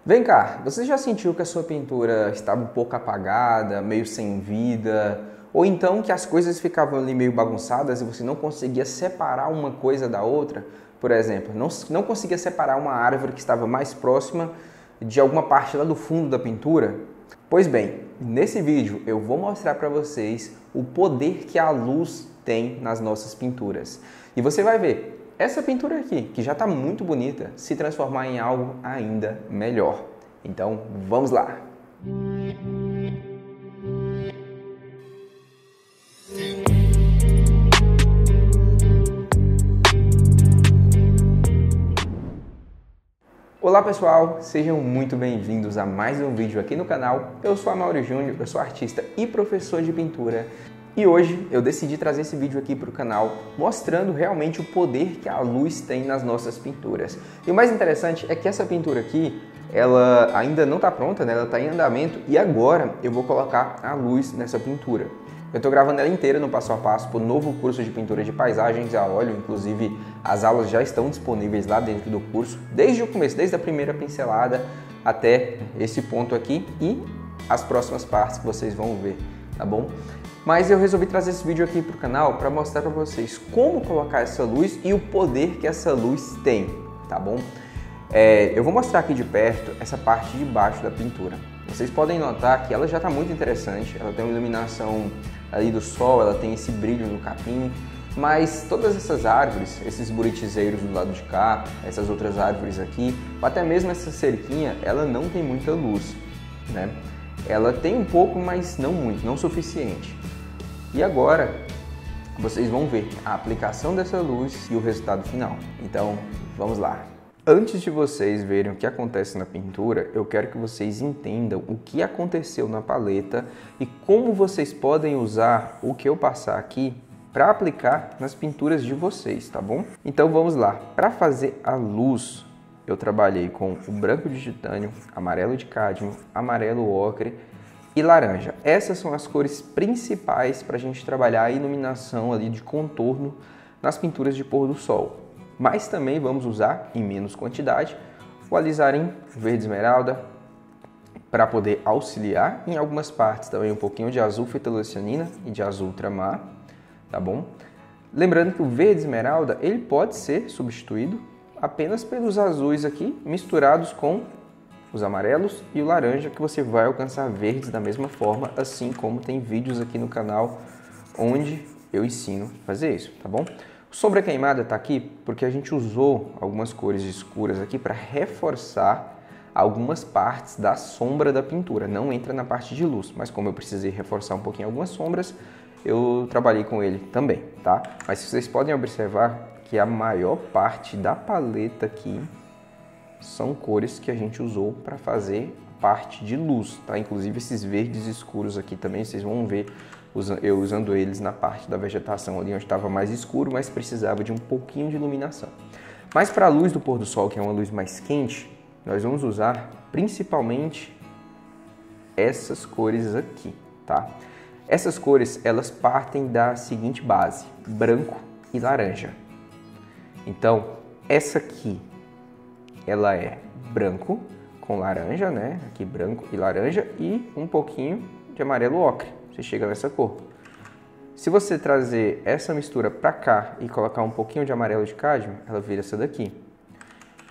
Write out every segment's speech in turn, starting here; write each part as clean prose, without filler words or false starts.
Vem cá, você já sentiu que a sua pintura estava um pouco apagada, meio sem vida? Ou então que as coisas ficavam ali meio bagunçadas e você não conseguia separar uma coisa da outra? Por exemplo, não conseguia separar uma árvore que estava mais próxima de alguma parte lá do fundo da pintura? Pois bem, nesse vídeo eu vou mostrar para vocês o poder que a luz tem nas nossas pinturas. E você vai ver essa pintura aqui, que já está muito bonita, se transformar em algo ainda melhor. Então, vamos lá! Olá pessoal, sejam muito bem-vindos a mais um vídeo aqui no canal. Eu sou Amaury Júnior, eu sou artista e professor de pintura. E hoje eu decidi trazer esse vídeo aqui para o canal mostrando realmente o poder que a luz tem nas nossas pinturas. E o mais interessante é que essa pintura aqui, ela ainda não está pronta, né? Ela está em andamento e agora eu vou colocar a luz nessa pintura. Eu estou gravando ela inteira no passo a passo para o novo curso de pintura de paisagens a óleo, inclusive as aulas já estão disponíveis lá dentro do curso, desde o começo, desde a primeira pincelada até esse ponto aqui e as próximas partes que vocês vão ver, tá bom? Mas eu resolvi trazer esse vídeo aqui para o canal para mostrar para vocês como colocar essa luz e o poder que essa luz tem, tá bom? Eu vou mostrar aqui de perto essa parte de baixo da pintura. Vocês podem notar que ela já está muito interessante, ela tem uma iluminação ali do sol, ela tem esse brilho no capim, mas todas essas árvores, esses buritizeiros do lado de cá, essas outras árvores aqui, ou até mesmo essa cerquinha, ela não tem muita luz, né? Ela tem um pouco, mas não muito, não o suficiente. E agora vocês vão ver a aplicação dessa luz e o resultado final. Então, vamos lá. Antes de vocês verem o que acontece na pintura, eu quero que vocês entendam o que aconteceu na paleta e como vocês podem usar o que eu passar aqui para aplicar nas pinturas de vocês, tá bom? Então vamos lá. Para fazer a luz, eu trabalhei com o branco de titânio, amarelo de cádmio, amarelo ocre e laranja. Essas são as cores principais para a gente trabalhar a iluminação ali de contorno nas pinturas de pôr do sol. Mas também vamos usar, em menos quantidade, o alizarim verde esmeralda para poder auxiliar em algumas partes. Também um pouquinho de azul fetolucianina e de azul ultramar, tá bom? Lembrando que o verde esmeralda ele pode ser substituído apenas pelos azuis aqui, misturados com os amarelos e o laranja, que você vai alcançar verdes da mesma forma, assim como tem vídeos aqui no canal onde eu ensino a fazer isso, tá bom? Sombra queimada está aqui porque a gente usou algumas cores escuras aqui para reforçar algumas partes da sombra da pintura. Não entra na parte de luz, mas como eu precisei reforçar um pouquinho algumas sombras, eu trabalhei com ele também, tá? Mas vocês podem observar que a maior parte da paleta aqui são cores que a gente usou para fazer parte de luz, tá? Inclusive esses verdes escuros aqui também, vocês vão ver eu usando eles na parte da vegetação ali onde estava mais escuro, mas precisava de um pouquinho de iluminação. Mas para a luz do pôr do sol, que é uma luz mais quente, nós vamos usar principalmente essas cores aqui, tá? Essas cores, elas partem da seguinte base, branco e laranja. Então, essa aqui, ela é branco com laranja, né? Aqui branco e laranja e um pouquinho de amarelo ocre. Você chega nessa cor. Se você trazer essa mistura para cá e colocar um pouquinho de amarelo de cádmio, ela vira essa daqui.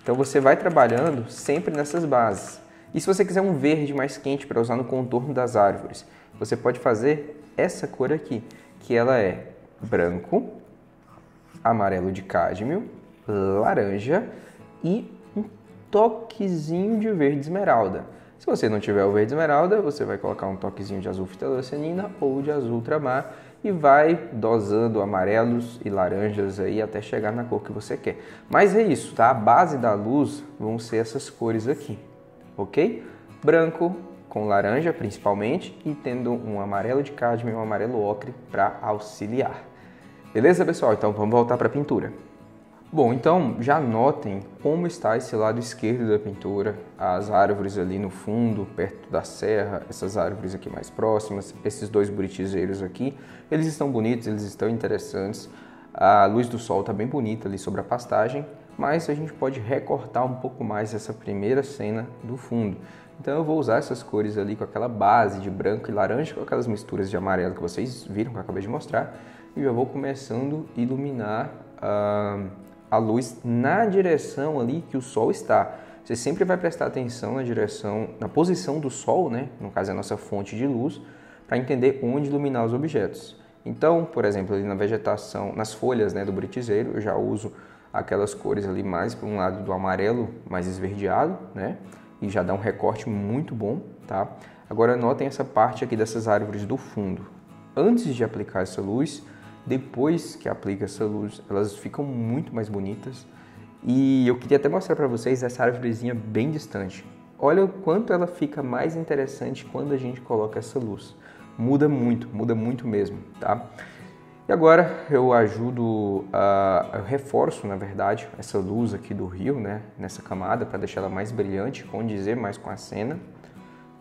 Então você vai trabalhando sempre nessas bases. E se você quiser um verde mais quente para usar no contorno das árvores, você pode fazer essa cor aqui, que ela é branco, amarelo de cádmio, laranja e um toquezinho de verde esmeralda. Se você não tiver o verde esmeralda, você vai colocar um toquezinho de azul fetolucianina ou de azul ultramar e vai dosando amarelos e laranjas aí até chegar na cor que você quer. Mas é isso, tá? A base da luz vão ser essas cores aqui, ok? Branco com laranja principalmente e tendo um amarelo de cádmio e um amarelo ocre para auxiliar. Beleza, pessoal? Então vamos voltar para a pintura. Bom, então já notem como está esse lado esquerdo da pintura, as árvores ali no fundo, perto da serra, essas árvores aqui mais próximas, esses dois buritizeiros aqui, eles estão bonitos, eles estão interessantes, a luz do sol está bem bonita ali sobre a pastagem, mas a gente pode recortar um pouco mais essa primeira cena do fundo. Então eu vou usar essas cores ali com aquela base de branco e laranja, com aquelas misturas de amarelo que vocês viram, que eu acabei de mostrar, e já vou começando a iluminar a luz na direção ali que o sol está. Você sempre vai prestar atenção na posição do sol, né? No caso é a nossa fonte de luz, para entender onde iluminar os objetos. Então, por exemplo, ali na vegetação, nas folhas, né, do buritizeiro, eu já uso aquelas cores ali mais para um lado do amarelo mais esverdeado, né? E já dá um recorte muito bom, tá? Agora notem essa parte aqui dessas árvores do fundo. Antes de aplicar essa luz, depois que aplica essa luz, elas ficam muito mais bonitas. E eu queria até mostrar para vocês essa árvorezinha bem distante. Olha o quanto ela fica mais interessante quando a gente coloca essa luz. Muda muito mesmo, tá? E agora eu reforço, na verdade, essa luz aqui do rio, né, nessa camada, para deixar ela mais brilhante, condizer mais com a cena.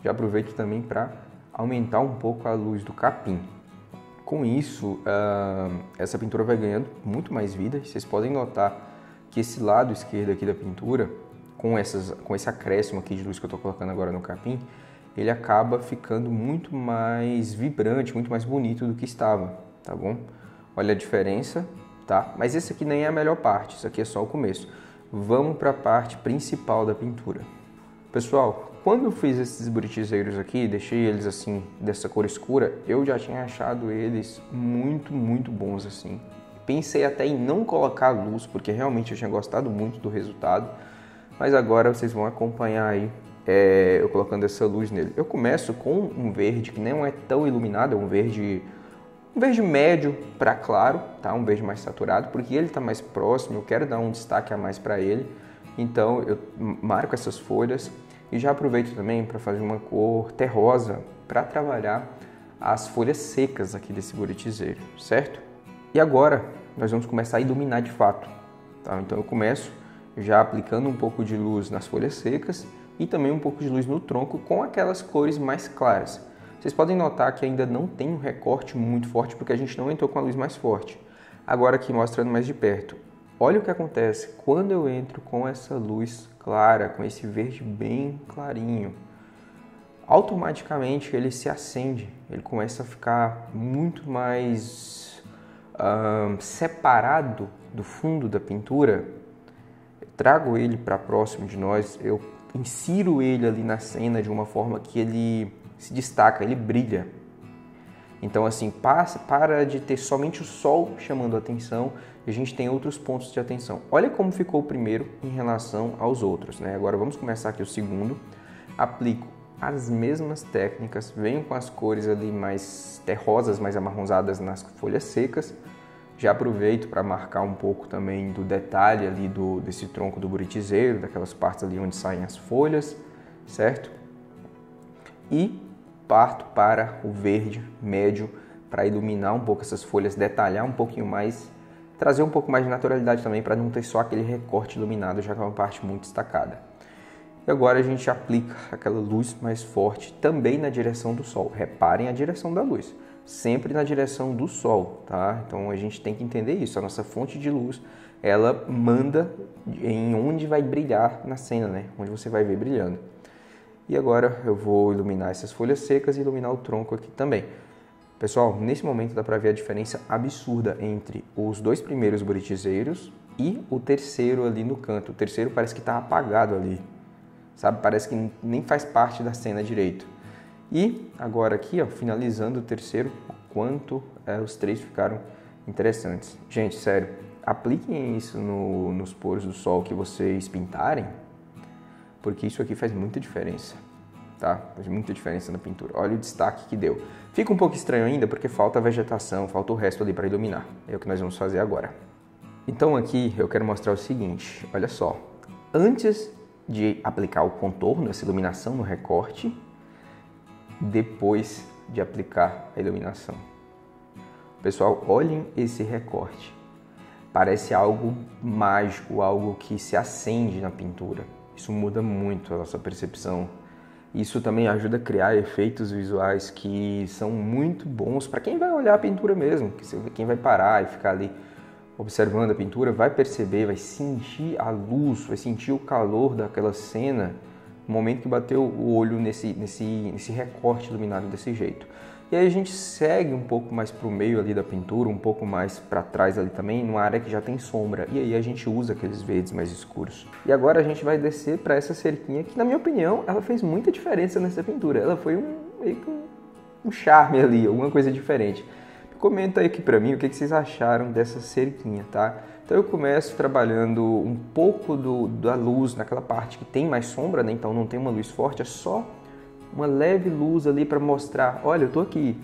Já aproveito também para aumentar um pouco a luz do capim. Com isso, essa pintura vai ganhando muito mais vida. Vocês podem notar que esse lado esquerdo aqui da pintura, com esse acréscimo aqui de luz que eu estou colocando agora no capim, ele acaba ficando muito mais vibrante, muito mais bonito do que estava, tá bom? Olha a diferença, tá? Mas esse aqui nem é a melhor parte, isso aqui é só o começo. Vamos para a parte principal da pintura. Pessoal, quando eu fiz esses buritizeiros aqui, deixei eles assim, dessa cor escura, eu já tinha achado eles muito bons assim. Pensei até em não colocar luz, porque realmente eu tinha gostado muito do resultado, mas agora vocês vão acompanhar aí eu colocando essa luz nele. Eu começo com um verde que não é tão iluminado, é um verde médio para claro, tá? Um verde mais saturado, porque ele está mais próximo, eu quero dar um destaque a mais para ele. Então eu marco essas folhas e já aproveito também para fazer uma cor terrosa para trabalhar as folhas secas aqui desse buritizeiro, certo? E agora nós vamos começar a iluminar de fato, tá? Então eu começo já aplicando um pouco de luz nas folhas secas e também um pouco de luz no tronco com aquelas cores mais claras. Vocês podem notar que ainda não tem um recorte muito forte porque a gente não entrou com a luz mais forte. Agora aqui mostrando mais de perto. Olha o que acontece quando eu entro com essa luz clara, com esse verde bem clarinho. Automaticamente ele se acende, ele começa a ficar muito mais separado do fundo da pintura. Eu trago ele para próximo de nós, eu insiro ele ali na cena de uma forma que ele se destaca, ele brilha. Então assim, para de ter somente o sol chamando a atenção e a gente tem outros pontos de atenção. Olha como ficou o primeiro em relação aos outros, né? Agora vamos começar aqui o segundo. Aplico as mesmas técnicas, venho com as cores ali mais terrosas, mais amarronzadas nas folhas secas. Já aproveito para marcar um pouco também do detalhe ali desse tronco do buritizeiro, daquelas partes ali onde saem as folhas, certo? E parto para o verde médio para iluminar um pouco essas folhas, detalhar um pouquinho mais, trazer um pouco mais de naturalidade também para não ter só aquele recorte iluminado, já que é uma parte muito destacada. E agora a gente aplica aquela luz mais forte também na direção do sol. Reparem a direção da luz. Sempre na direção do sol, tá? Então a gente tem que entender isso. A nossa fonte de luz, ela manda em onde vai brilhar na cena, né? Onde você vai ver brilhando. E agora eu vou iluminar essas folhas secas e iluminar o tronco aqui também. Pessoal, nesse momento dá para ver a diferença absurda entre os dois primeiros buritizeiros e o terceiro ali no canto. O terceiro parece que está apagado ali, sabe? Parece que nem faz parte da cena direito. E agora aqui, ó, finalizando o terceiro, o quanto os três ficaram interessantes. Gente, sério, apliquem isso nos poros do sol que vocês pintarem, porque isso aqui faz muita diferença, tá? Faz muita diferença na pintura. Olha o destaque que deu. Fica um pouco estranho ainda porque falta a vegetação, falta o resto ali para iluminar. É o que nós vamos fazer agora. Então aqui eu quero mostrar o seguinte, olha só. Antes de aplicar o contorno, essa iluminação no recorte, depois de aplicar a iluminação. Pessoal, olhem esse recorte. Parece algo mágico, algo que se acende na pintura. Isso muda muito a nossa percepção. Isso também ajuda a criar efeitos visuais que são muito bons para quem vai olhar a pintura mesmo, quem vai parar e ficar ali observando a pintura vai perceber, vai sentir a luz, vai sentir o calor daquela cena no momento que bateu o olho nesse recorte iluminado desse jeito. E aí a gente segue um pouco mais para o meio ali da pintura, um pouco mais para trás ali também, numa área que já tem sombra. E aí a gente usa aqueles verdes mais escuros. E agora a gente vai descer para essa cerquinha que, na minha opinião, ela fez muita diferença nessa pintura. Ela foi meio que um charme ali, alguma coisa diferente. Comenta aí aqui para mim o que vocês acharam dessa cerquinha, tá? Então eu começo trabalhando um pouco da luz naquela parte que tem mais sombra, né? Então não tem uma luz forte, é só uma leve luz ali para mostrar, olha, eu tô aqui.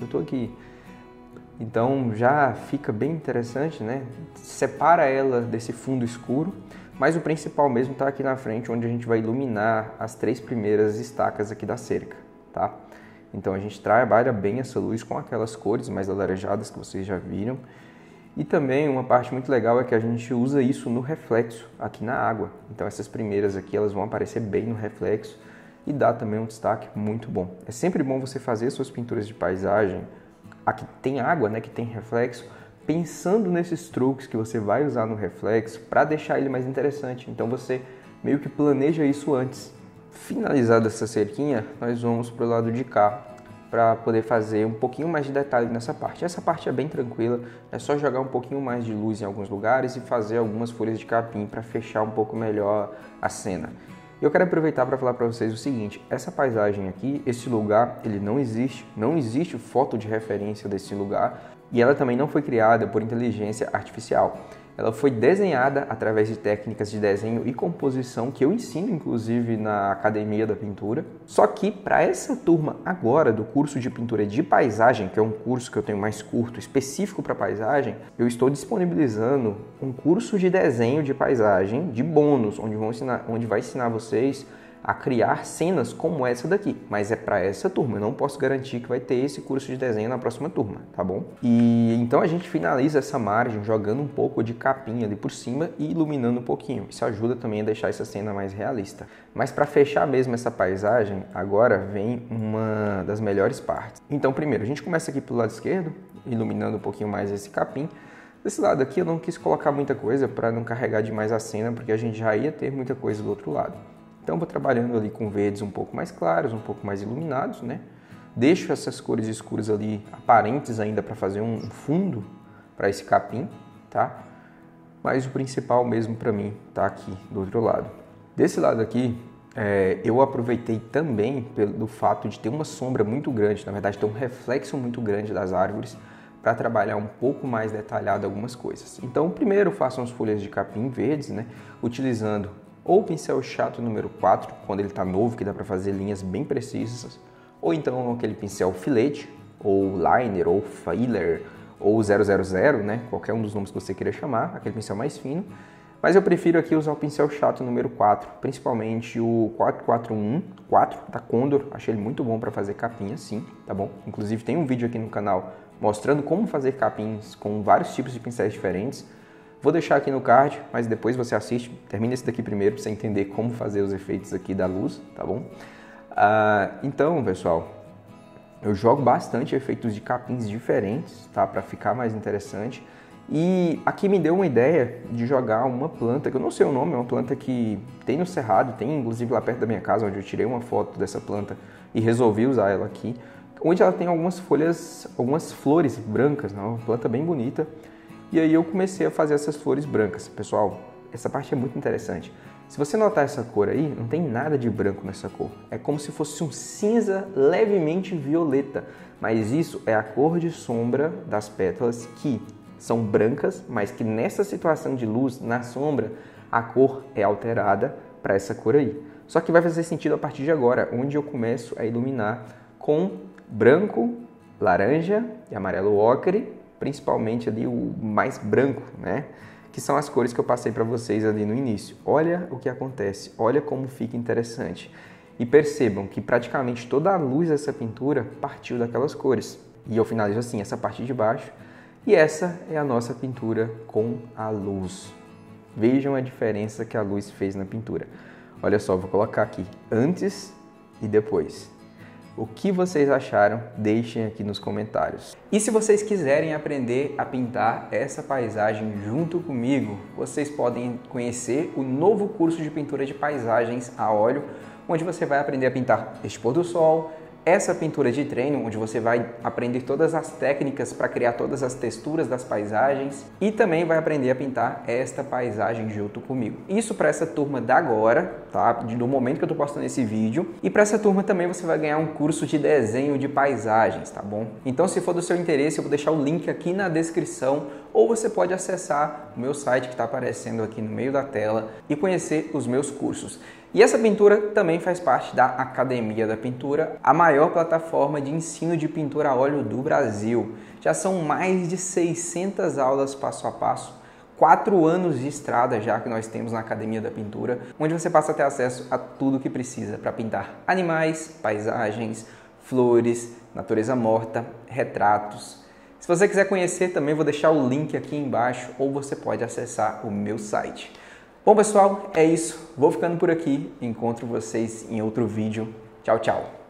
Então já fica bem interessante, né? Separa ela desse fundo escuro, mas o principal mesmo está aqui na frente, onde a gente vai iluminar as 3 primeiras estacas aqui da cerca, tá? Então a gente trabalha bem essa luz com aquelas cores mais alaranjadas que vocês já viram. E também uma parte muito legal é que a gente usa isso no reflexo aqui na água. Então essas primeiras aqui elas vão aparecer bem no reflexo e dá também um destaque muito bom. É sempre bom você fazer suas pinturas de paisagem, aqui tem água, né, que tem reflexo, pensando nesses truques que você vai usar no reflexo para deixar ele mais interessante. Então você meio que planeja isso antes. Finalizada essa cerquinha, nós vamos para o lado de cá para poder fazer um pouquinho mais de detalhe nessa parte. Essa parte é bem tranquila, é só jogar um pouquinho mais de luz em alguns lugares e fazer algumas folhas de capim para fechar um pouco melhor a cena. Eu quero aproveitar para falar para vocês o seguinte, essa paisagem aqui, esse lugar, ele não existe foto de referência desse lugar e ela também não foi criada por inteligência artificial. Ela foi desenhada através de técnicas de desenho e composição que eu ensino, inclusive, na Academia da Pintura. Só que para essa turma agora do curso de pintura de paisagem, que é um curso que eu tenho mais curto, específico para paisagem, eu estou disponibilizando um curso de desenho de paisagem de bônus, onde vai ensinar vocês a criar cenas como essa daqui, mas é para essa turma, eu não posso garantir que vai ter esse curso de desenho na próxima turma, tá bom? E então a gente finaliza essa margem jogando um pouco de capim ali por cima e iluminando um pouquinho, isso ajuda também a deixar essa cena mais realista. Mas para fechar mesmo essa paisagem, agora vem uma das melhores partes. Então primeiro, a gente começa aqui pelo lado esquerdo, iluminando um pouquinho mais esse capim. Desse lado aqui eu não quis colocar muita coisa para não carregar demais a cena, porque a gente já ia ter muita coisa do outro lado. Então vou trabalhando ali com verdes um pouco mais claros, um pouco mais iluminados, né? Deixo essas cores escuras ali aparentes ainda para fazer um fundo para esse capim, tá? Mas o principal mesmo para mim tá aqui do outro lado. Desse lado aqui, eu aproveitei também pelo fato de ter uma sombra muito grande, na verdade ter um reflexo muito grande das árvores para trabalhar um pouco mais detalhado algumas coisas. Então primeiro faço as folhas de capim verdes, né? Utilizando ou o pincel chato número 4, quando ele está novo, que dá para fazer linhas bem precisas, ou então aquele pincel filete, ou liner, ou filer, ou 000, né? Qualquer um dos nomes que você queira chamar, aquele pincel mais fino. Mas eu prefiro aqui usar o pincel chato número 4, principalmente o 4 da Condor, achei ele muito bom para fazer capim assim, tá bom? Inclusive tem um vídeo aqui no canal mostrando como fazer capins com vários tipos de pincéis diferentes. Vou deixar aqui no card, mas depois você assiste, termina esse daqui primeiro para você entender como fazer os efeitos aqui da luz, tá bom? Então, pessoal, eu jogo bastante efeitos de capins diferentes, tá? Para ficar mais interessante. E aqui me deu uma ideia de jogar uma planta, que eu não sei o nome, é uma planta que tem no Cerrado, tem inclusive lá perto da minha casa, onde eu tirei uma foto dessa planta e resolvi usar ela aqui, onde ela tem algumas folhas, algumas flores brancas, né? Uma planta bem bonita. E aí eu comecei a fazer essas flores brancas. Pessoal, essa parte é muito interessante. Se você notar essa cor aí, não tem nada de branco nessa cor. É como se fosse um cinza levemente violeta. Mas isso é a cor de sombra das pétalas que são brancas, mas que nessa situação de luz, na sombra, a cor é alterada para essa cor aí. Só que vai fazer sentido a partir de agora, onde eu começo a iluminar com branco, laranja e amarelo ocre, principalmente ali o mais branco, né? Que são as cores que eu passei para vocês ali no início. Olha o que acontece, olha como fica interessante. E percebam que praticamente toda a luz dessa pintura partiu daquelas cores. E eu finalizo assim, essa parte de baixo. E essa é a nossa pintura com a luz. Vejam a diferença que a luz fez na pintura. Olha só, vou colocar aqui antes e depois. O que vocês acharam? Deixem aqui nos comentários. E se vocês quiserem aprender a pintar essa paisagem junto comigo, vocês podem conhecer o novo curso de pintura de paisagens a óleo, onde você vai aprender a pintar este pôr do sol, essa pintura de treino, onde você vai aprender todas as técnicas para criar todas as texturas das paisagens e também vai aprender a pintar esta paisagem junto comigo. Isso para essa turma da agora, tá? Do momento que eu estou postando esse vídeo. E para essa turma também você vai ganhar um curso de desenho de paisagens, tá bom? Então, se for do seu interesse, eu vou deixar o link aqui na descrição ou você pode acessar o meu site que está aparecendo aqui no meio da tela e conhecer os meus cursos. E essa pintura também faz parte da Academia da Pintura, a maior plataforma de ensino de pintura a óleo do Brasil. Já são mais de 600 aulas passo a passo, 4 anos de estrada já que nós temos na Academia da Pintura, onde você passa a ter acesso a tudo que precisa para pintar animais, paisagens, flores, natureza morta, retratos. Se você quiser conhecer também vou deixar o link aqui embaixo ou você pode acessar o meu site. Bom, pessoal, é isso. Vou ficando por aqui. Encontro vocês em outro vídeo. Tchau, tchau.